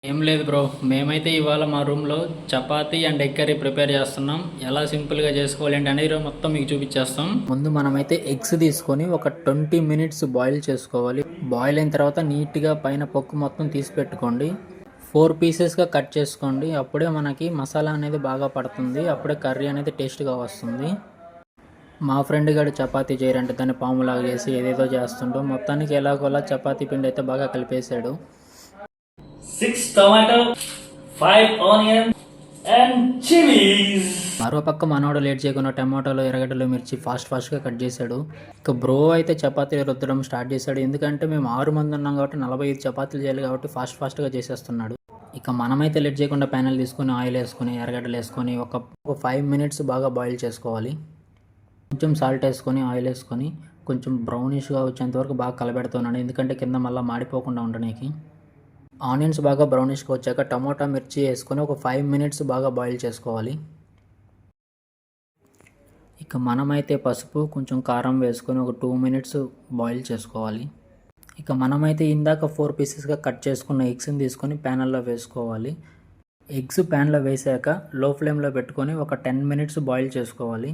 ఏం లేదు బ్రో, మేమైతే ఇవాళ మా రూమ్లో chapati and egg curry prepare చేస్తున్నాం. ఎలా సింపుల్గా చేసుకోవాలి అంటే అనేది మొత్తం మీకు చూపించేస్తాం. ముందు మనమైతే ఎగ్స్ తీసుకొని ఒక 20 మినిట్స్ బాయిల్ చేసుకోవాలి. బాయిల్ అయిన తర్వాత నీట్గా పైన పొక్కు మొత్తం తీసి పెట్టుకోండి. 4 పీసెస్గా కట్ చేసుకోండి. అప్పుడే మనకి మసాలా అనేది బాగా పడుతుంది. అప్పుడే కర్రీ అనేది టేస్ట్గా వస్తుంది. మా ఫ్రెండ్ గారు చపాతీ చేయరంటే దాన్ని పాములాగా చేసి ఏదేదో చేస్తుంటాం. మొత్తానికి ఎలాగోలా చపాతీ పిండి అయితే బాగా కలిపేశాడు. 6 tomato, 5 onion and chilies. మరో పక్క మనోడు లేట్ చేయకుండా టమాటోలు, ఎర్రగడ్డలు, మిర్చి ఫాస్ట్గా కట్ చేశాడు. ఇక బ్రో అయితే చపాతీలు రుద్దడం స్టార్ట్ చేశాడు. ఎందుకంటే మేము 6 మంది ఉన్నాం కాబట్టి 45 చపాతీలు చేయాలి కాబట్టి ఫాస్ట్గా చేసేస్తున్నాడు. ఇక మనమైతే లేట్ చేయకుండా ప్యానెల్ తీసుకొని ఆయిల్ వేసుకొని ఎర్రగడ్డలు వేసుకొని ఒక 5 మినిట్స్ బాగా బాయిల్ చేసుకోవాలి. కొంచెం సాల్ట్ వేసుకొని ఆయిల్ వేసుకొని కొంచెం బ్రౌనిష్గా వచ్చేంత వరకు బాగా కలబెడుతున్నాను. ఎందుకంటే కింద మళ్ళీ మాడిపోకుండా ఉండడానికి. ఆనియన్స్ బాగా బ్రౌనిష్గా వచ్చాక టమోటా, మిర్చి వేసుకొని ఒక 5 మినిట్స్ బాగా బాయిల్ చేసుకోవాలి. ఇక మనమైతే పసుపు, కొంచెం కారం వేసుకొని ఒక 2 మినిట్స్ బాయిల్ చేసుకోవాలి. ఇక మనమైతే ఇందాక 4 పీసెస్గా కట్ చేసుకున్న ఎగ్స్ని తీసుకొని ప్యానల్లో వేసుకోవాలి. ఎగ్స్ ప్యాన్లో వేసాక లో ఫ్లేమ్లో పెట్టుకొని ఒక 10 మినిట్స్ బాయిల్ చేసుకోవాలి.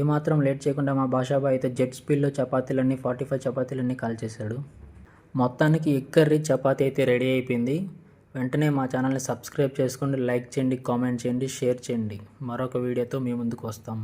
ఏమాత్రం లేట్ చేయకుండా మా బాషాబాయ్ అయితే జెట్ స్పీడ్లో చపాతీలన్నీ 45 చపాతీలన్నీ కాల్చేశాడు. మొత్తానికి ఎగ్ కర్రీ చపాతీ అయితే రెడీ అయిపోయింది. వెంటనే మా ఛానల్ని సబ్స్క్రైబ్ చేసుకోండి, లైక్ చేయండి, కామెంట్ చేయండి, షేర్ చేయండి. మరొక వీడియోతో మీ ముందుకు వస్తాం.